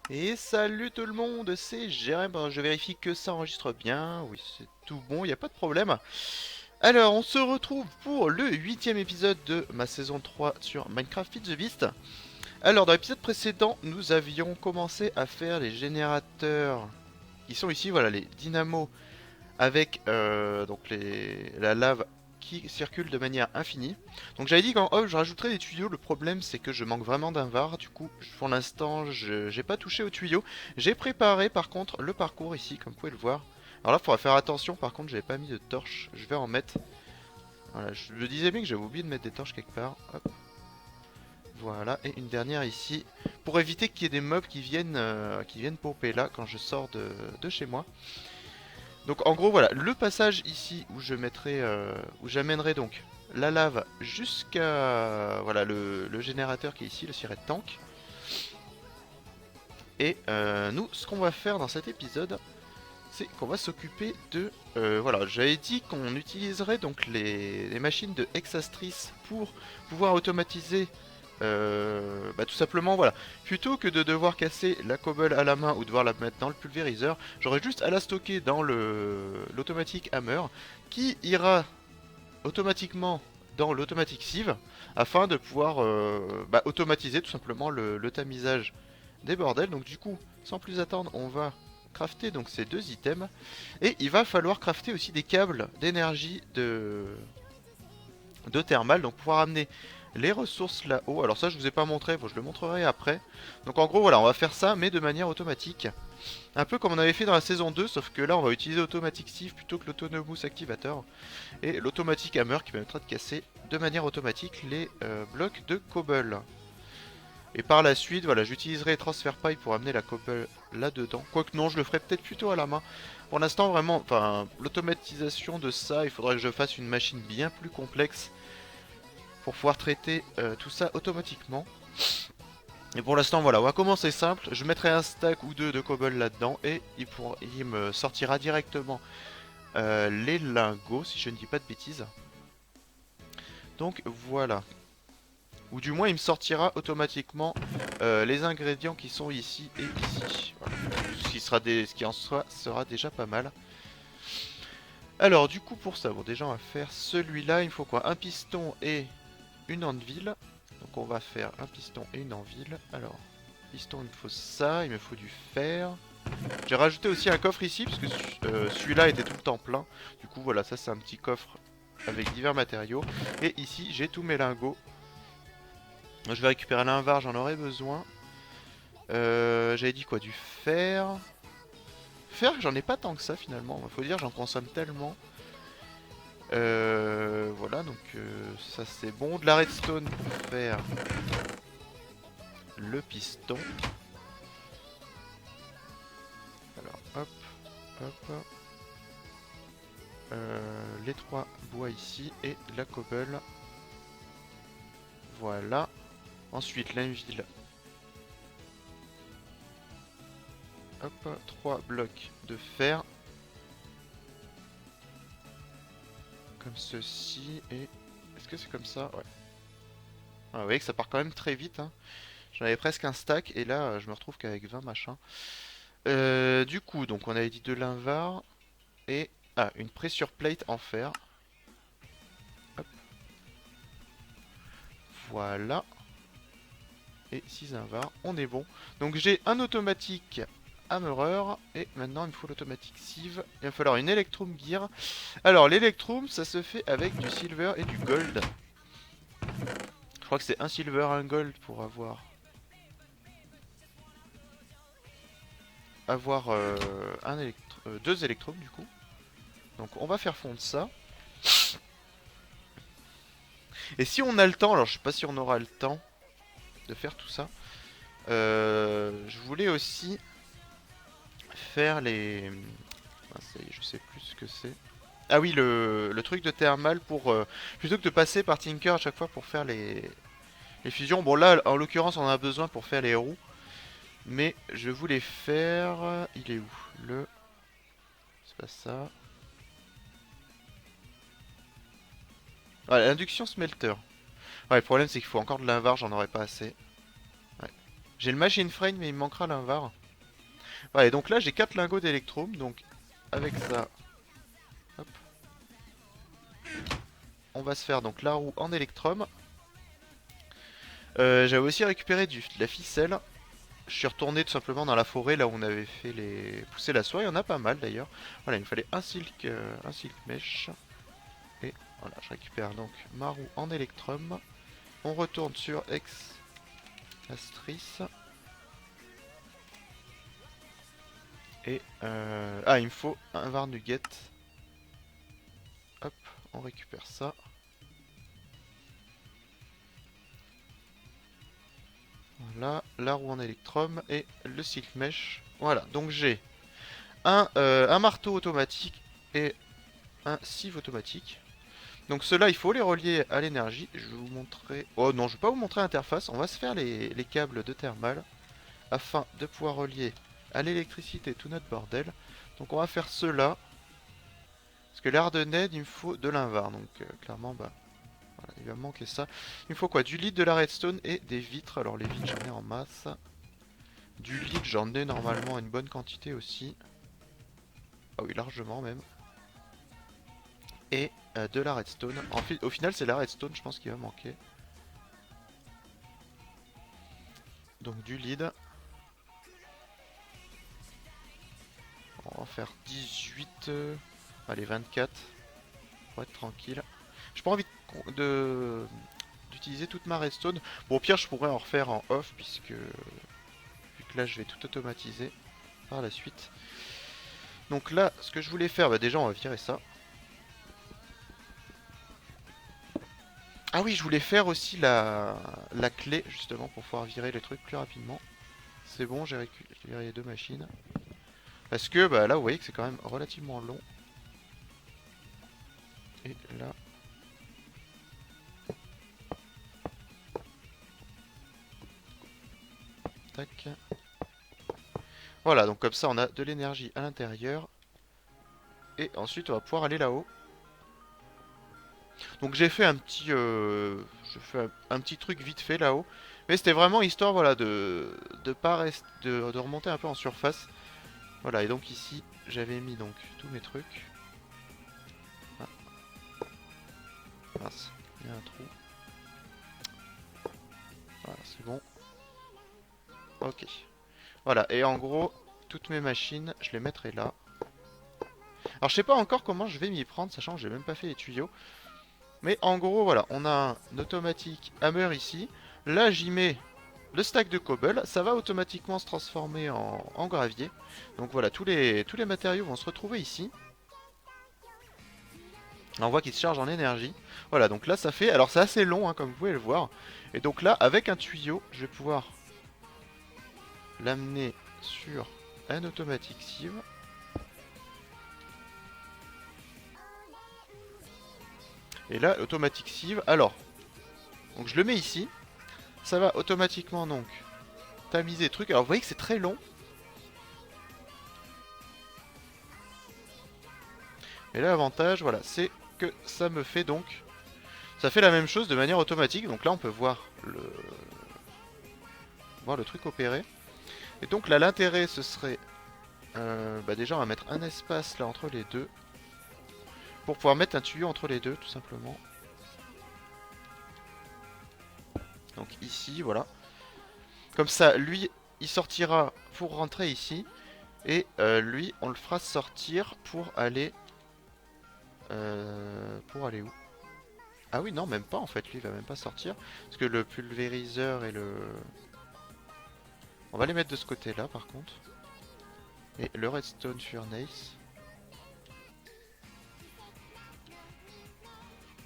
Et salut tout le monde, c'est Jérém. Alors, je vérifie que ça enregistre bien. Oui, c'est tout bon, il n'y a pas de problème. Alors, on se retrouve pour le huitième épisode de ma saison 3 sur Minecraft Feed the Beast. Alors, dans l'épisode précédent, nous avions commencé à faire les générateurs qui sont ici, voilà, les dynamos avec la lave qui circule de manière infinie. Donc j'avais dit qu'en off je rajouterais des tuyaux. Le problème c'est que je manque vraiment d'un var. Du coup pour l'instant j'ai pas touché aux tuyaux. J'ai préparé par contre le parcours ici comme vous pouvez le voir. Alors là il faudra faire attention, par contre j'avais pas mis de torches. Je vais en mettre. Voilà, je disais bien que j'avais oublié de mettre des torches quelque part. Hop. Voilà, et une dernière ici. Pour éviter qu'il y ait des mobs qui viennent popper là quand je sors de chez moi. Donc en gros voilà, le passage ici où je mettrai, où j'amènerai donc la lave jusqu'à voilà le générateur qui est ici, le siret tank. Et nous, ce qu'on va faire dans cet épisode, c'est qu'on va s'occuper de voilà, j'avais dit qu'on utiliserait donc les machines de Hexastrice pour pouvoir automatiser tout simplement voilà, plutôt que de devoir casser la cobble à la main ou devoir la mettre dans le pulvériseur, j'aurais juste à la stocker dans l'automatique hammer qui ira automatiquement dans l'automatique sieve afin de pouvoir automatiser tout simplement le tamisage des bordels. Donc du coup, sans plus attendre, on va crafter donc ces deux items et il va falloir crafter aussi des câbles d'énergie de thermal, donc pouvoir amener les ressources là-haut. Alors ça je vous ai pas montré, bon, je le montrerai après. Donc en gros voilà, on va faire ça mais de manière automatique. Un peu comme on avait fait dans la saison 2, sauf que là on va utiliser Automatic Sieve plutôt que l'Autonomous Activator. Et l'Automatic Hammer qui permettra de casser de manière automatique les blocs de cobble. Et par la suite, voilà, j'utiliserai Transfer Pipe pour amener la cobble là-dedans. Quoique non, je le ferai peut-être plutôt à la main. Pour l'instant, vraiment, enfin, l'automatisation de ça, il faudrait que je fasse une machine bien plus complexe pour pouvoir traiter tout ça automatiquement. Et pour l'instant, voilà, on va commencer simple. Je mettrai un stack ou deux de cobble là-dedans et il me sortira directement les lingots, si je ne dis pas de bêtises. Donc voilà. Ou du moins, il me sortira automatiquement les ingrédients qui sont ici et ici. Voilà. Ce qui en sera déjà pas mal. Alors, du coup, pour ça, bon, déjà, on va faire celui-là. Il me faut quoi? Un piston et une anvil. Donc, on va faire un piston et une anvil. Alors, piston, il me faut ça. Il me faut du fer. J'ai rajouté aussi un coffre ici, parce que celui-là était tout le temps plein. Du coup, voilà, ça, c'est un petit coffre avec divers matériaux. Et ici, j'ai tous mes lingots. Je vais récupérer l'invar, j'en aurai besoin. J'avais dit quoi? Du fer. Fer, j'en ai pas tant que ça finalement. Faut dire, j'en consomme tellement. Voilà, donc ça c'est bon. De la redstone pour faire le piston. Alors, hop, hop. Les trois bois ici et la cobble. Voilà. Ensuite, l'inville. Hop, 3 blocs de fer. Comme ceci et... Est-ce que c'est comme ça? Ouais. Ah, vous voyez que ça part quand même très vite, hein. J'en avais presque un stack et là je me retrouve qu'avec 20 machins. Du coup, donc on avait dit de l'invar et... Ah, une pressure plate en fer. Hop. Voilà. Et 6 invars, on est bon. Donc j'ai un automatique hammerer et maintenant il me faut l'automatique sieve. Il va falloir une electrum gear. Alors l'electrum ça se fait avec du silver et du gold. Je crois que c'est un silver, un gold pour avoir deux électrums du coup. Donc on va faire fondre ça. Et si on a le temps, alors je sais pas si on aura le temps de faire tout ça. Je voulais aussi faire les... Ah, ça y est, je sais plus ce que c'est. Ah oui, le truc de thermal pour... plutôt que de passer par Tinker à chaque fois pour faire les fusions. Bon là, en l'occurrence, on en a besoin pour faire les roues. Mais je voulais faire... Il est où? C'est pas ça. Voilà, l'induction smelter. Ouais, le problème c'est qu'il faut encore de l'invar, j'en aurais pas assez. Ouais. J'ai le machine frame mais il me manquera l'invar. Voilà, et donc là j'ai 4 lingots d'électrum, donc avec ça, hop, on va se faire donc la roue en électrum. J'avais aussi récupéré de la ficelle. Je suis retourné tout simplement dans la forêt là où on avait fait les pousser la soie, il y en a pas mal d'ailleurs. Voilà, il me fallait un silk mesh. Et voilà, je récupère donc ma roue en électrum. On retourne sur Ex Astris. Et ah, il me faut un var nugget. Hop, on récupère ça. Voilà, la roue en électrum et le silk mesh. Voilà, donc j'ai un marteau automatique et un sieve automatique. Donc ceux-là, il faut les relier à l'énergie. Je vais vous montrer... Oh non, je vais pas vous montrer l'interface. On va se faire les câbles de thermal afin de pouvoir relier à l'électricité tout notre bordel. Donc on va faire ceux-là. Parce que l'air de Ned, il me faut de l'invar. Donc clairement, bah, voilà, il va me manquer ça. Il me faut quoi? Du lead, de la redstone et des vitres. Alors les vitres, j'en ai en masse. Du lead, j'en ai normalement une bonne quantité aussi. Ah oui, largement même. Et de la redstone. Au final, c'est la redstone, je pense, qui va manquer. Donc du lead. On va faire 18. Allez, 24. Pour être tranquille. J'ai pas envie d'utiliser toute ma redstone. Bon, au pire, je pourrais en refaire en off, puisque... Vu que là, je vais tout automatiser par la suite. Donc là, ce que je voulais faire, bah déjà, on va virer ça. Ah oui, je voulais faire aussi la clé, justement, pour pouvoir virer les trucs plus rapidement. C'est bon, j'ai récupéré les deux machines. Parce que, bah là, vous voyez que c'est quand même relativement long. Et là... Tac. Voilà, donc comme ça, on a de l'énergie à l'intérieur. Et ensuite, on va pouvoir aller là-haut. Donc j'ai fait un petit, un petit truc vite fait là-haut, mais c'était vraiment histoire, voilà, de pas de remonter un peu en surface. Voilà, et donc ici j'avais mis donc tous mes trucs. Ah, mince, il y a un trou. Voilà, c'est bon. Ok. Voilà, et en gros, toutes mes machines, je les mettrai là. Alors je sais pas encore comment je vais m'y prendre, sachant que j'ai même pas fait les tuyaux. Mais en gros, voilà, on a un automatique hammer ici. Là, j'y mets le stack de cobble. Ça va automatiquement se transformer en gravier. Donc voilà, tous les matériaux vont se retrouver ici. Là, on voit qu'il se charge en énergie. Voilà, donc là, ça fait... Alors, c'est assez long, hein, comme vous pouvez le voir. Et donc là, avec un tuyau, je vais pouvoir l'amener sur un automatique sieve. Et là, automatique sieve. Alors, donc je le mets ici. Ça va automatiquement donc tamiser le truc. Alors vous voyez que c'est très long. Et là l'avantage, voilà, c'est que ça me fait donc... Ça fait la même chose de manière automatique. Donc là on peut voir le truc opérer. Et donc là l'intérêt ce serait... bah déjà on va mettre un espace là entre les deux. Pour pouvoir mettre un tuyau entre les deux tout simplement. Donc ici, voilà. Comme ça, lui, il sortira pour rentrer ici. Et lui, on le fera sortir pour aller... pour aller où? Ah oui, non, même pas en fait. Lui, il va même pas sortir. Parce que le pulvériseur et le... On va les mettre de ce côté-là, par contre. Et le redstone furnace.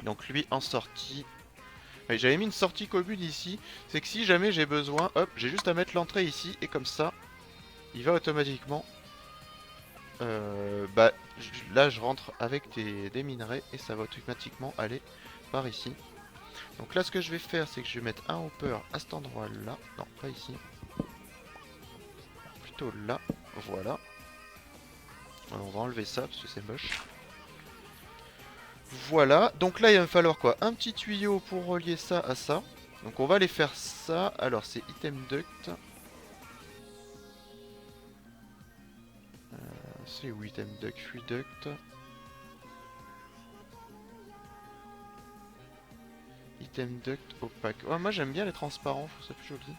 Donc lui, en sortie... Ouais, j'avais mis une sortie commune ici. C'est que si jamais j'ai besoin, hop, j'ai juste à mettre l'entrée ici. Et comme ça, il va automatiquement... bah, là, je rentre avec des minerais. Et ça va automatiquement aller par ici. Donc là, ce que je vais faire, c'est que je vais mettre un hopper à cet endroit-là. Non, pas ici. Plutôt là. Voilà. Alors, on va enlever ça parce que c'est moche. Voilà. Donc là, il va me falloir quoi? Un petit tuyau pour relier ça à ça. Donc on va aller faire ça. Alors, c'est item duct. C'est où item duct, free duct. Item duct opaque. Ouais, moi j'aime bien les transparents, je trouve ça plus joli.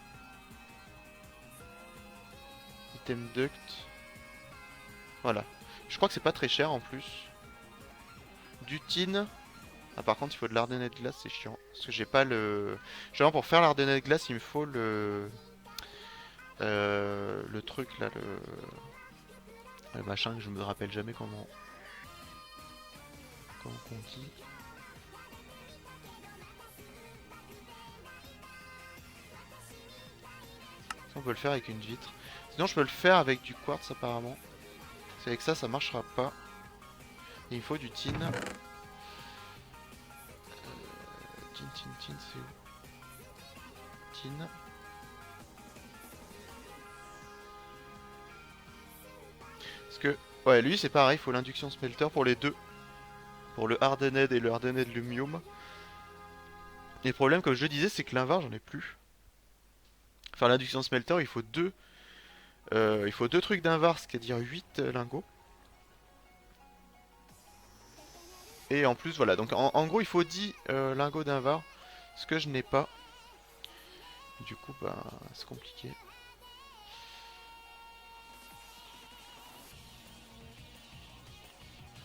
Item duct. Voilà. Je crois que c'est pas très cher en plus. Du tin. Ah, par contre, il faut de l'ardennet de glace, c'est chiant. Parce que j'ai pas le. Genre, pour faire l'ardennet de glace, il me faut le. Le truc là, le machin que je me rappelle jamais comment. Comment on dit. Ça, on peut le faire avec une vitre. Sinon, je peux le faire avec du quartz apparemment. C'est avec ça, ça marchera pas. Et il me faut du tin. Tin, c'est où? Tin. Parce que, ouais, lui c'est pareil, il faut l'induction smelter pour les deux. Pour le hardened et le hardened lumium. Et le problème, comme je le disais, c'est que l'invar, j'en ai plus. Enfin, l'induction smelter, il faut deux trucs d'invar, c'est-à-dire 8 lingots. Et en plus, voilà, donc en gros, il faut 10 lingots d'invar, ce que je n'ai pas. Du coup, bah, c'est compliqué.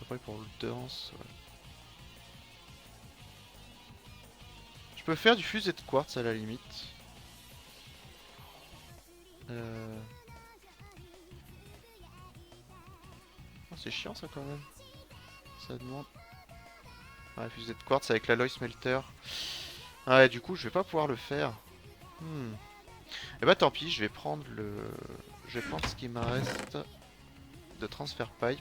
Après, pour le danse, ouais. Je peux faire du fusée de quartz à la limite. Oh, c'est chiant ça quand même. Ça demande. Ouais, fusée de quartz avec l'alloy smelter. Ouais, du coup, je vais pas pouvoir le faire. Et bah tant pis, je vais prendre le. Je vais prendre ce qui me reste de transfer pipe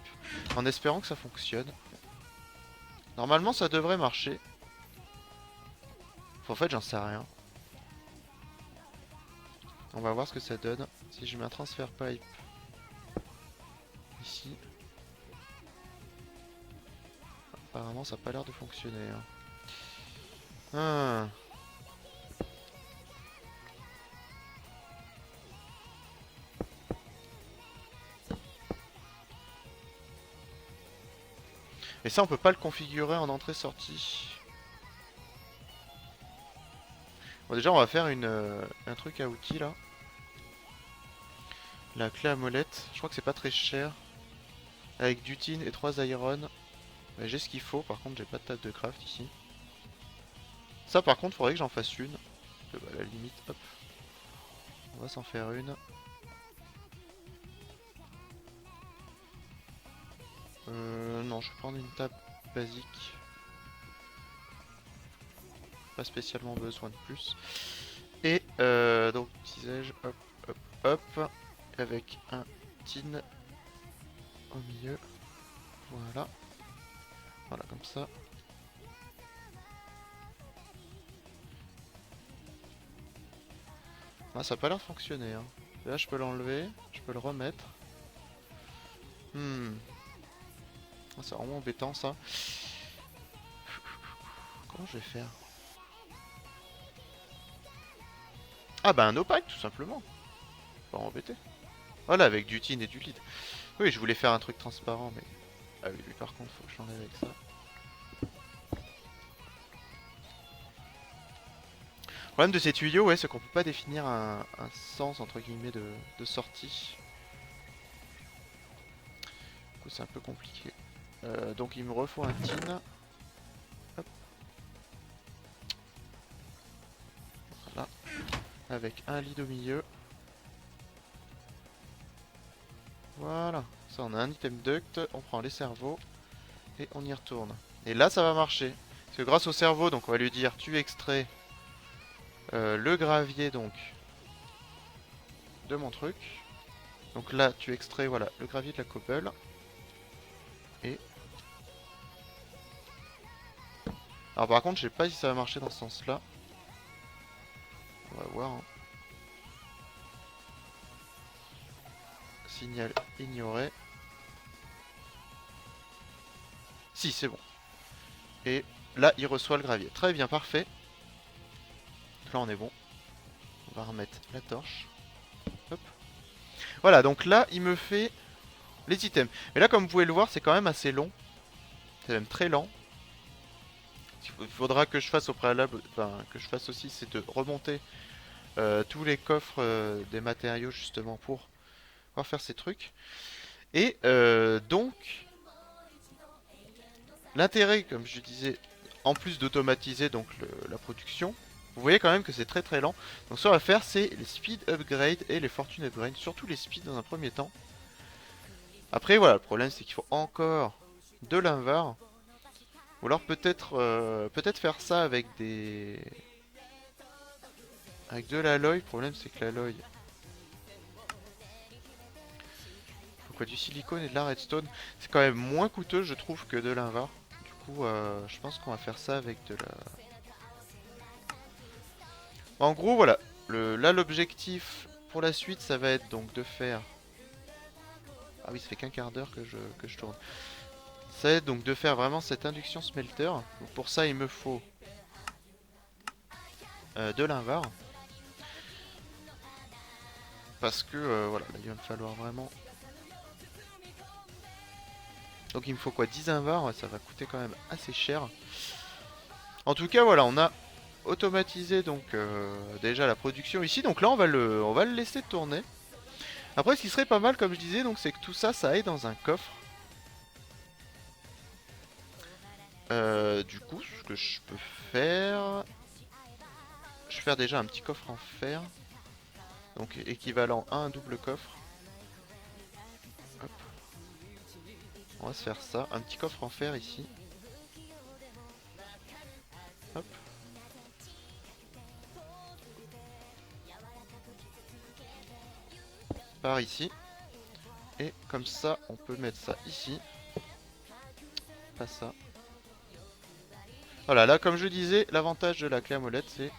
en espérant que ça fonctionne. Normalement, ça devrait marcher. En fait, j'en sais rien. On va voir ce que ça donne. Si je mets un transfer pipe ici. Apparemment, ça n'a pas l'air de fonctionner. Ah. Et ça, on peut pas le configurer en entrée-sortie. Bon, déjà, on va faire un truc à outils là. La clé à molette. Je crois que c'est pas très cher. Avec du tin et 3 iron. J'ai ce qu'il faut. Par contre, j'ai pas de table de craft ici. Ça, par contre, faudrait que j'en fasse une. Bah, à la limite, hop. On va s'en faire une. Non, je vais prendre une table basique. Pas spécialement besoin de plus. Et donc, disais-je, hop, hop, hop. Avec un tin au milieu. Voilà. Voilà, comme ça. Ah, ça a pas l'air de fonctionner. Hein. Là, je peux l'enlever. Je peux le remettre. Ah, c'est vraiment embêtant, ça. Comment je vais faire? Ah bah un opaque tout simplement. Pas embêter. Voilà avec du tin et du lead. Oui je voulais faire un truc transparent mais. Ah oui lui par contre faut que je l'enlève avec ça. Le problème de ces tuyaux ouais c'est qu'on peut pas définir un sens entre guillemets de sortie. Du coup c'est un peu compliqué. Donc il me refaut un tin. Hop. Voilà. Avec un lead au milieu. Voilà, ça on a un item duct, on prend les cerveaux et on y retourne. Et là ça va marcher. Parce que grâce au cerveau, donc on va lui dire tu extrais le gravier donc de mon truc. Donc là tu extrais voilà le gravier de la cobble. Et. Alors par contre je sais pas si ça va marcher dans ce sens là. On va voir. Hein. Signal ignoré. Si c'est bon. Et là il reçoit le gravier. Très bien, parfait. Là on est bon. On va remettre la torche. Hop. Voilà, donc là il me fait les items. Mais là, comme vous pouvez le voir, c'est quand même assez long. C'est même très lent. Ce qu'il faudra que je fasse au préalable, enfin que je fasse aussi, c'est de remonter tous les coffres des matériaux justement pour pouvoir faire ces trucs. Et donc, l'intérêt, comme je disais, en plus d'automatiser donc la production, vous voyez quand même que c'est très très lent. Donc ce qu'on va faire, c'est les speed upgrade et les fortune upgrade, surtout les speed dans un premier temps. Après voilà, le problème c'est qu'il faut encore de l'invar. Ou alors peut-être faire ça avec des... Avec de l'alloy. Le problème c'est que l'alloy... Faut quoi, du silicone et de la redstone. C'est quand même moins coûteux je trouve que de l'invar. Du coup je pense qu'on va faire ça avec de la... En gros voilà, là l'objectif pour la suite ça va être donc de faire... Ah oui ça fait qu'un quart d'heure que je tourne. Ça va être donc de faire vraiment cette induction smelter. Donc pour ça il me faut de l'invar. Parce que voilà, là, il va me falloir vraiment... Donc il me faut quoi, 10 invars, ouais, ça va coûter quand même assez cher. En tout cas voilà, on a automatisé donc déjà la production ici. Donc là on va le laisser tourner. Après ce qui serait pas mal comme je disais, donc c'est que tout ça, ça aille dans un coffre. Du coup ce que je peux faire... Je vais faire déjà un petit coffre en fer. Donc équivalent à un double coffre. Hop. On va se faire ça, un petit coffre en fer ici. Hop. Par ici. Et comme ça, on peut mettre ça ici. Pas ça. Voilà, là comme je disais, l'avantage de la clé à molette c'est...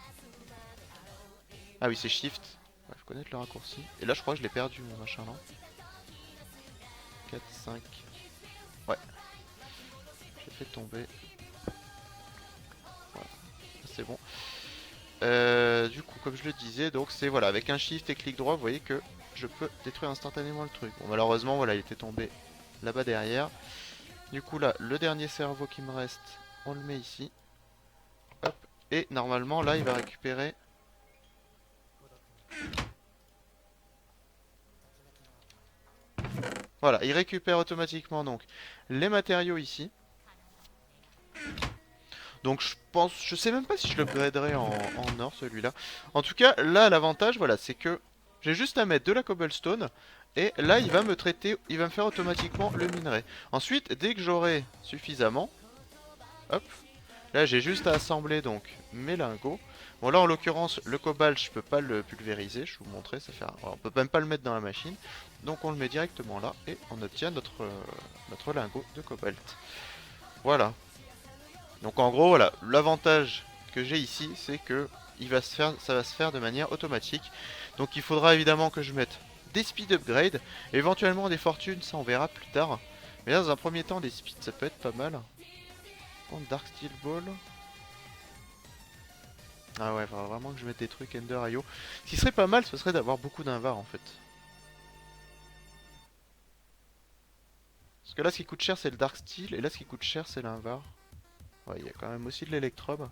Ah oui, c'est Shift. Ouais, faut connaître le raccourci. Et là je crois que je l'ai perdu mon machin là. 4, 5. Ouais. J'ai fait tomber. Voilà. C'est bon. Du coup, comme je le disais, donc c'est voilà, avec un Shift et clic droit, vous voyez que je peux détruire instantanément le truc. Bon, malheureusement, voilà, il était tombé là-bas derrière. Du coup, là, le dernier cerveau qui me reste, on le met ici. Hop. Et normalement, là, il va récupérer... Voilà, il récupère automatiquement donc les matériaux ici. Donc je pense, je sais même pas si je l'upgraderai en or celui-là. En tout cas, là l'avantage, voilà, c'est que j'ai juste à mettre de la cobblestone et là il va me traiter, il va me faire automatiquement le minerai. Ensuite, dès que j'aurai suffisamment, hop, là j'ai juste à assembler donc mes lingots. Bon là en l'occurrence le cobalt je peux pas le pulvériser, je vais vous montrer, ça fait on peut même pas le mettre dans la machine. Donc on le met directement là et on obtient notre lingot de cobalt. Voilà. Donc en gros voilà, l'avantage que j'ai ici c'est que ça va se faire de manière automatique. Donc il faudra évidemment que je mette des speed upgrade, éventuellement des fortunes, ça on verra plus tard. Mais là dans un premier temps des speeds ça peut être pas mal. Oh, Dark Steel Ball. Ah ouais, faudra vraiment que je mette des trucs Ender IO. Ce qui serait pas mal ce serait d'avoir beaucoup d'invar en fait. Parce que là ce qui coûte cher c'est le Dark Steel et là ce qui coûte cher c'est l'invar. Ouais, il y a quand même aussi de l'électrobe.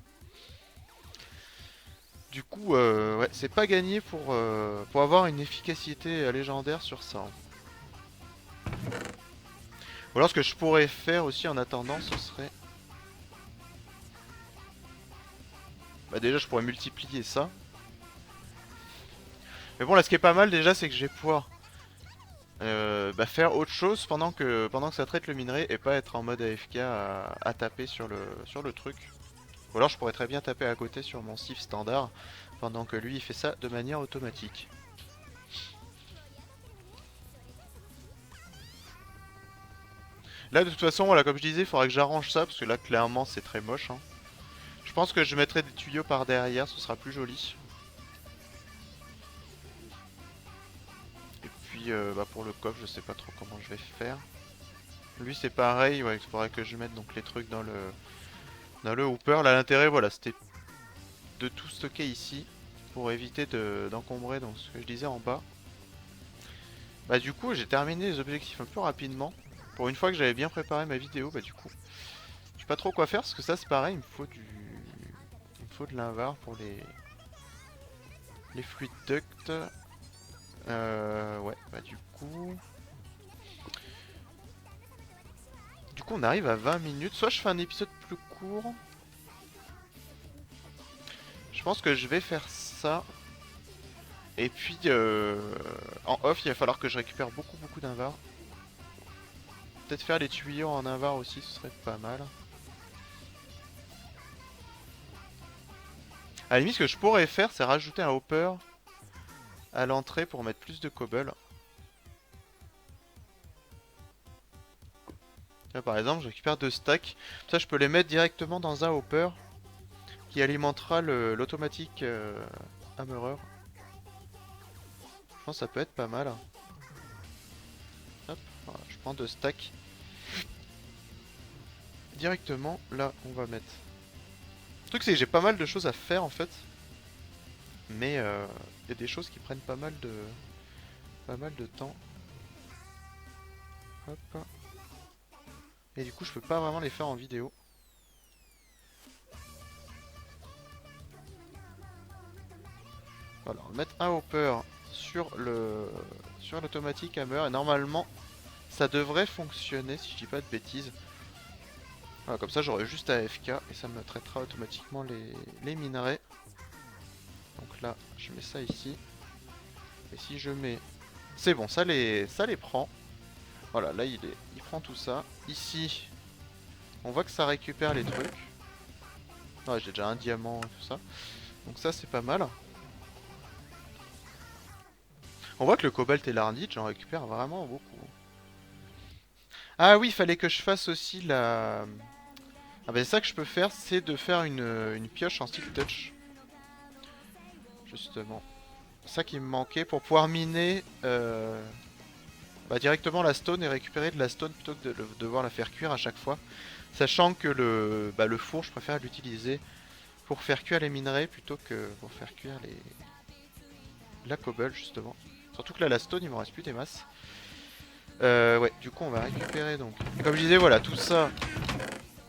Du coup, ouais, c'est pas gagné pour avoir une efficacité légendaire sur ça. Ou alors ce que je pourrais faire aussi en attendant, ce serait... Bah déjà, je pourrais multiplier ça. Mais bon, là, ce qui est pas mal déjà, c'est que je vais pouvoir faire autre chose pendant que ça traite le minerai et pas être en mode AFK à taper sur le truc. Ou alors je pourrais très bien taper à côté sur mon sif standard pendant que lui il fait ça de manière automatique. Là de toute façon voilà, comme je disais, il faudra que j'arrange ça parce que là clairement c'est très moche hein. Je pense que je mettrai des tuyaux par derrière, ce sera plus joli. Et puis pour le coffre je sais pas trop comment je vais faire. Lui c'est pareil, ouais, il faudrait que je mette donc les trucs dans le hooper. Là l'intérêt voilà c'était de tout stocker ici pour éviter d'encombrer donc ce que je disais en bas. Bah du coup j'ai terminé les objectifs un peu rapidement. Pour une fois que j'avais bien préparé ma vidéo, bah du coup je sais pas trop quoi faire parce que ça c'est pareil, il me faut de l'invar pour les fluid ducts. Ouais, bah du coup on arrive à 20 minutes. Soit je fais un épisode plus court. Je pense que je vais faire ça. Et puis en off il va falloir que je récupère beaucoup d'invar. Peut-être faire les tuyaux en invar aussi, ce serait pas mal. À la limite, ce que je pourrais faire, c'est rajouter un hopper à l'entrée pour mettre plus de cobble. Là, par exemple, je récupère 2 stacks. Ça, je peux les mettre directement dans un hopper qui alimentera l'automatique hammerer. Je pense que ça peut être pas mal. Hop, voilà, je prends 2 stacks. Directement, là, on va mettre. Le truc, c'est que j'ai pas mal de choses à faire en fait. Mais il y a des choses qui prennent pas mal de temps. Hop. Et du coup, je peux pas vraiment les faire en vidéo. Voilà, on va mettre un hopper sur l'automatique hammer et normalement ça devrait fonctionner si je dis pas de bêtises. Voilà, comme ça j'aurai juste AFK et ça me traitera automatiquement les minerais. Donc là, je mets ça ici. Et si je mets... C'est bon, ça les prend. Voilà, là il prend tout ça. Ici, on voit que ça récupère les trucs. Ouais, j'ai déjà un diamant et tout ça. Donc ça c'est pas mal. On voit que le cobalt et l'arnite, j'en récupère vraiment beaucoup. Ah oui, il fallait que je fasse aussi la... Ah bah c'est ça que je peux faire, c'est de faire une pioche en steel touch. Justement. C'est ça qui me manquait pour pouvoir miner directement la stone et récupérer de la stone plutôt que de devoir la faire cuire à chaque fois. Sachant que le four, je préfère l'utiliser pour faire cuire les minerais plutôt que pour faire cuire la cobble justement. Surtout que là la stone il m'en reste plus des masses. Ouais, du coup on va récupérer donc. Comme je disais, voilà, tout ça.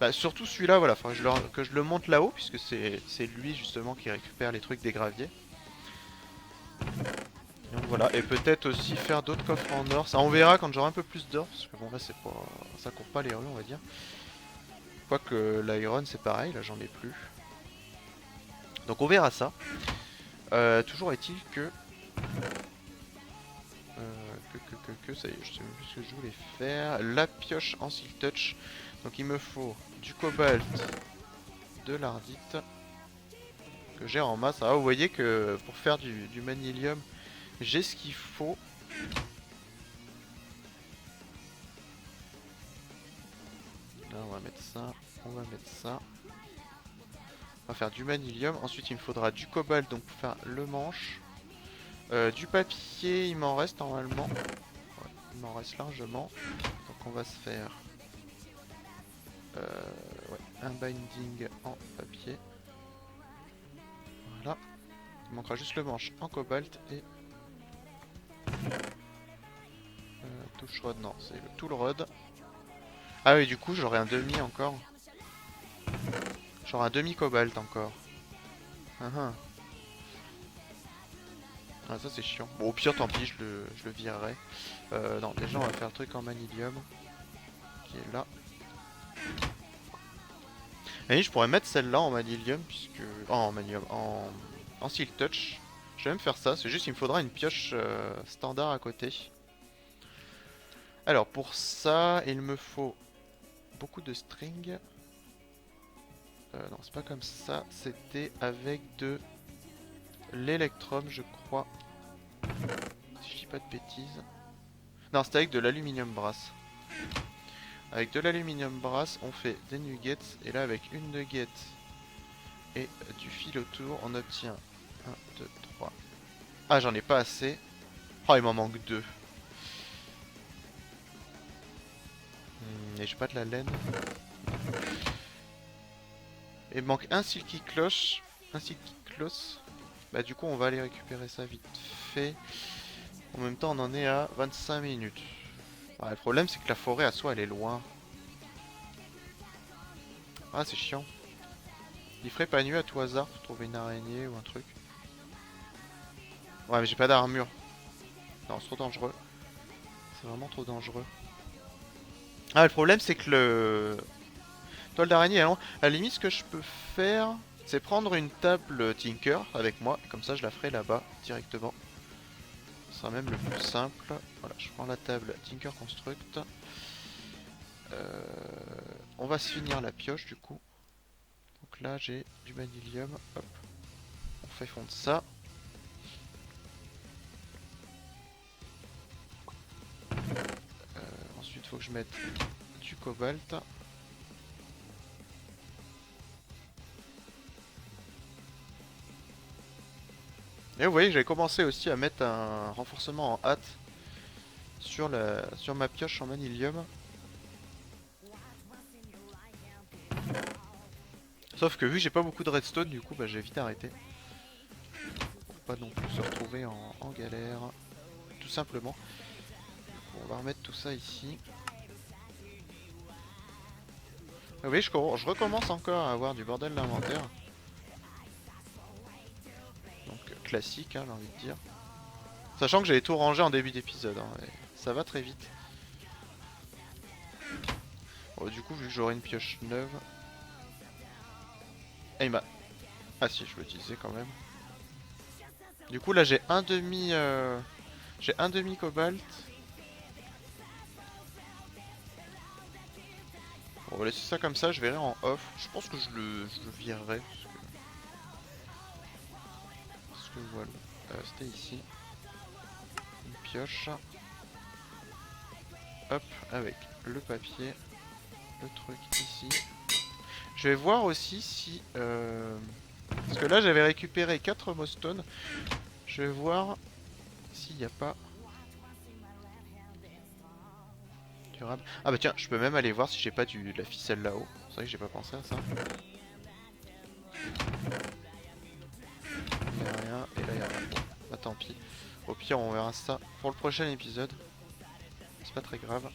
Bah, surtout celui-là, voilà, faudrait que je le monte là-haut, puisque c'est lui justement qui récupère les trucs des graviers. Donc voilà, et peut-être aussi faire d'autres coffres en or. Ça on verra quand j'aurai un peu plus d'or, parce que bon là c'est pas. Ça court pas les rues on va dire. Quoique l'iron c'est pareil, là j'en ai plus. Donc on verra ça. Toujours est-il que. Ça y est, je sais même plus ce que je voulais faire. La pioche en steel touch. Donc il me faut du cobalt, de l'ardite que j'ai en masse. Ah, vous voyez que pour faire du manilium, j'ai ce qu'il faut. Là, on va mettre ça. On va mettre ça. On va faire du manilium. Ensuite, il me faudra du cobalt donc pour faire le manche. Du papier, il m'en reste normalement. Ouais, il m'en reste largement. Donc, on va se faire ouais, un binding en papier. Voilà. Il manquera juste le manche en cobalt et touche rod. Non, c'est le tool rod. Ah oui, du coup, j'aurai un demi encore. J'aurai un demi cobalt encore. Ah, ça c'est chiant. Bon, au pire, tant pis, je le virerai. Non, déjà, on va faire le truc en manilium. Qui est là. Et je pourrais mettre celle-là en manilium, puisque... Oh, en manilium, en steel touch. Je vais même faire ça, c'est juste qu'il me faudra une pioche standard à côté. Alors, pour ça, il me faut beaucoup de string. Non, c'est pas comme ça. C'était avec de l'électrum, je crois. Si je dis pas de bêtises. Non, c'était avec de l'aluminium brass. Avec de l'aluminium brass, on fait des nuggets. Et là, avec une nugget et du fil autour, on obtient 1, 2, 3. Ah, j'en ai pas assez. Oh, il m'en manque 2. Et j'ai pas de la laine. Et il manque un silky cloche. Un silky cloth. Bah, du coup, on va aller récupérer ça vite fait. En même temps, on en est à 25 minutes. Ah, le problème, c'est que la forêt à soi, elle est loin. Ah, c'est chiant. Il ferait pas nuit à tout hasard pour trouver une araignée ou un truc. Ouais, mais j'ai pas d'armure. Non, c'est trop dangereux. C'est vraiment trop dangereux. Ah, le problème, c'est que le toile d'araignée est loin. À la limite, ce que je peux faire, c'est prendre une table Tinker avec moi. Comme ça, je la ferai là-bas directement. Ce sera même le plus simple. Voilà, je prends la table Tinker Construct. Euh, On va se finir la pioche du coup. Donc là, j'ai du vanillium. Hop, on fait fondre ça. Ensuite, il faut que je mette du cobalt. Et vous voyez que j'avais commencé aussi à mettre un renforcement en hâte sur ma pioche en vanillium. Sauf que vu que j'ai pas beaucoup de redstone, du coup, bah, j'ai vite arrêté. Pour pas non plus se retrouver en galère. Tout simplement. On va remettre tout ça ici. Vous voyez, je recommence encore à avoir du bordel d'inventaire. Donc classique, hein, j'ai envie de dire. Sachant que j'avais tout rangé en début d'épisode. Hein, ça va très vite. Bon, du coup, vu que j'aurai une pioche neuve... Ah, il m'a... Ah si, je le disais quand même. Du coup, là, j'ai un demi... J'ai un demi cobalt. Bon, on va laisser ça comme ça, je verrai en off. Je pense que je le virerai. Parce que voilà. C'était ici. Une pioche. Hop, avec le papier. Le truc ici. Je vais voir aussi si... Parce que là, j'avais récupéré 4 mostones. Je vais voir s'il n'y a pas... Durable. Ah bah tiens, je peux même aller voir si j'ai pas de la ficelle là-haut. C'est vrai que j'ai pas pensé à ça. Il y a rien, et là il y a rien. Bon, bah tant pis. Au pire, on verra ça pour le prochain épisode. C'est pas très grave.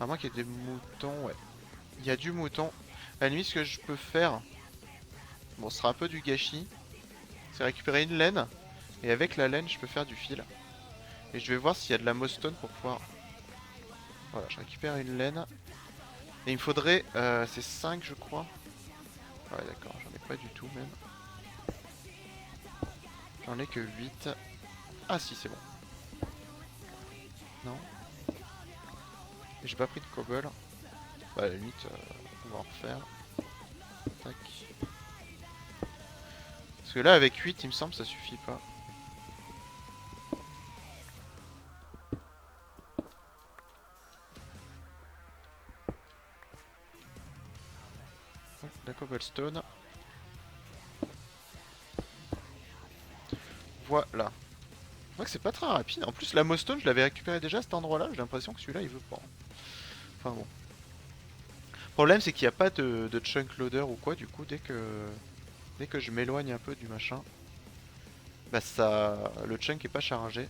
À moins qu'il y ait des moutons, ouais. Il y a du mouton. À la limite, ce que je peux faire... Bon, ce sera un peu du gâchis. C'est récupérer une laine. Et avec la laine, je peux faire du fil. Et je vais voir s'il y a de la mostone pour pouvoir... Voilà, je récupère une laine. Et il me faudrait... c'est 5 je crois. Ouais d'accord, j'en ai pas du tout même. J'en ai que 8. Ah si, c'est bon. Non. J'ai pas pris de cobble. Bah à la limite, on va en refaire. Tac. Parce que là avec 8 il me semble ça suffit pas. Hop, la cobblestone. Voilà. Je vois que c'est pas très rapide. En plus la mostone je l'avais récupéré déjà à cet endroit là. J'ai l'impression que celui-là il veut pas. Enfin bon. Le problème c'est qu'il n'y a pas de chunk loader ou quoi du coup dès que je m'éloigne un peu du machin. Bah ça... le chunk est pas chargé.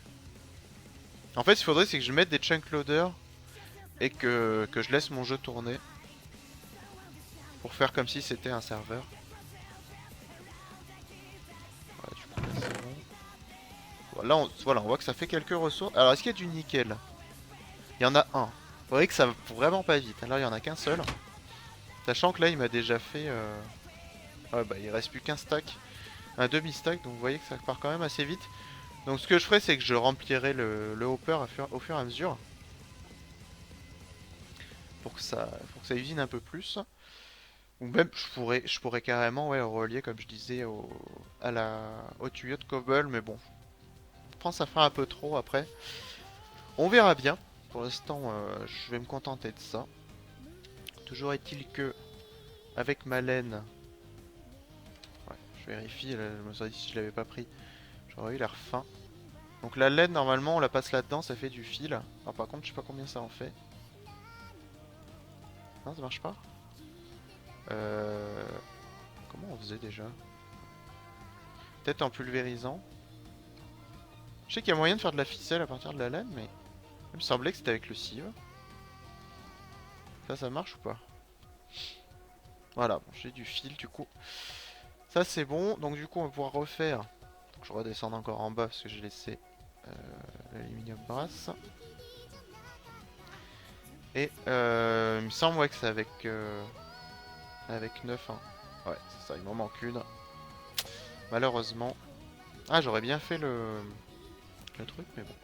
En fait, ce qu'il faudrait, c'est que je mette des chunk loaders et que je laisse mon jeu tourner pour faire comme si c'était un serveur. Voilà, du coup, là, c'est bon. Voilà, on voit que ça fait quelques ressources. Alors, est-ce qu'il y a du nickel? Il y en a un. Vous voyez que ça va vraiment pas vite. Alors, il y en a qu'un seul. Sachant que là, il m'a déjà fait... Ouais, bah, il reste plus qu'un stack. Un demi-stack, donc vous voyez que ça part quand même assez vite. Donc, ce que je ferai, c'est que je remplirai le hopper au fur et à mesure. Pour que ça usine un peu plus. Ou même je pourrais carrément ouais, relier comme je disais au tuyau de cobble, mais bon, je pense que ça fera un peu trop après. On verra bien. Pour l'instant, je vais me contenter de ça. Toujours est-il que avec ma laine, ouais, je vérifie, je me suis dit si je l'avais pas pris, j'aurais eu l'air fin. Donc la laine normalement on la passe là-dedans, ça fait du fil. Alors par contre je sais pas combien ça en fait. Non ça marche pas. Comment on faisait déjà? Peut-être en pulvérisant. Je sais qu'il y a moyen de faire de la ficelle à partir de la laine, mais il me semblait que c'était avec le cive. Ça marche ou pas? Voilà, bon, j'ai du fil du coup. Ça c'est bon, donc du coup on va pouvoir refaire. Donc, je redescends encore en bas parce que j'ai laissé l'aluminium brass. Et il me semble ouais, que c'est avec 9. Hein. Ouais, c'est ça, il m'en manque une. Malheureusement. Ah, j'aurais bien fait le truc, mais bon.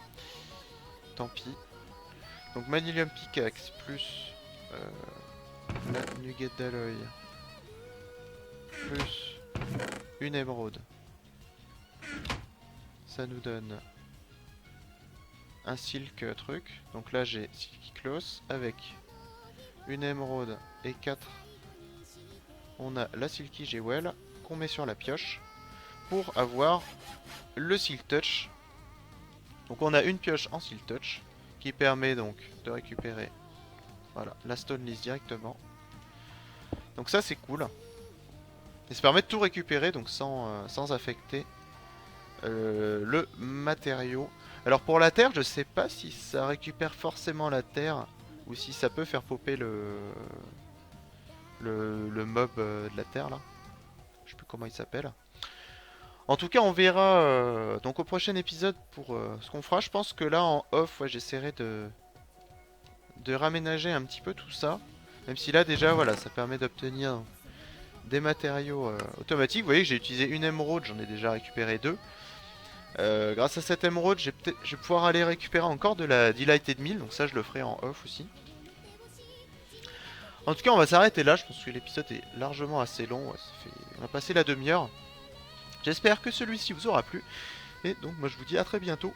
Tant pis. Donc Manilium Pickaxe plus la Nugget d'Alloy plus une émeraude. Ça nous donne un silk truc. Donc là j'ai Silky Cloth avec une émeraude et 4. On a la Silky Jewel qu'on met sur la pioche pour avoir le Silk Touch. Donc on a une pioche en Silk Touch qui permet donc de récupérer voilà, la Stone List directement. Donc ça c'est cool. Et ça permet de tout récupérer donc sans affecter le matériau. Alors pour la terre, je sais pas si ça récupère forcément la terre ou si ça peut faire popper le mob de la terre là. Je sais plus comment il s'appelle. En tout cas, on verra donc au prochain épisode pour ce qu'on fera. Je pense que là en off, ouais, j'essaierai de raménager un petit peu tout ça. Même si là déjà, voilà, ça permet d'obtenir des matériaux automatiques. Vous voyez que j'ai utilisé une émeraude, j'en ai déjà récupéré 2. Grâce à cette émeraude, je vais pouvoir aller récupérer encore de la Delighted Meal. Donc ça, je le ferai en off aussi. En tout cas, on va s'arrêter là. Je pense que l'épisode est largement assez long. Ouais, on a passé la demi-heure. J'espère que celui-ci vous aura plu. Et donc, moi, je vous dis à très bientôt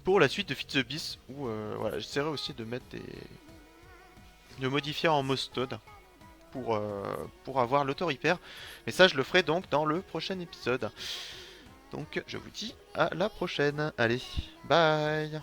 pour la suite de Feed the Beast. Où voilà, j'essaierai aussi de mettre de modifier en Mostod pour avoir l'auto-repair. Mais ça, je le ferai donc dans le prochain épisode. Donc, je vous dis à la prochaine. Allez, bye!